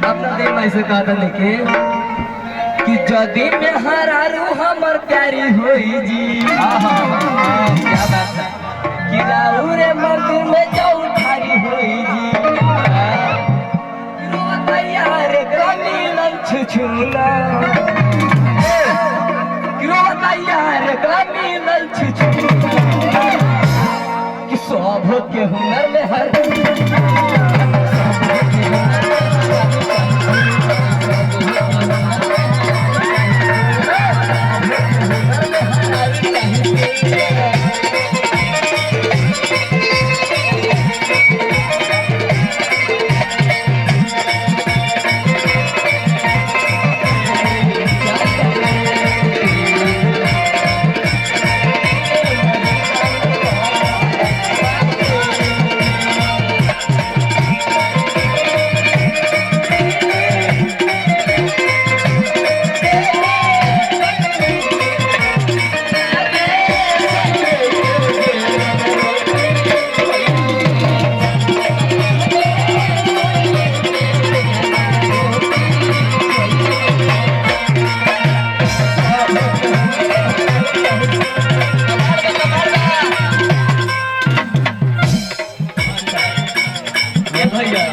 अपना दिल में से कहा था लेके कि जदी में हरारू हमर प्यारी होई जी। क्या बात है कि राउरे मंदिर में जाऊ थारी होई जी। यार ग्रामीण छुछुना यार ग्रामीण छुछुना कि सब के हुनर में हर भैया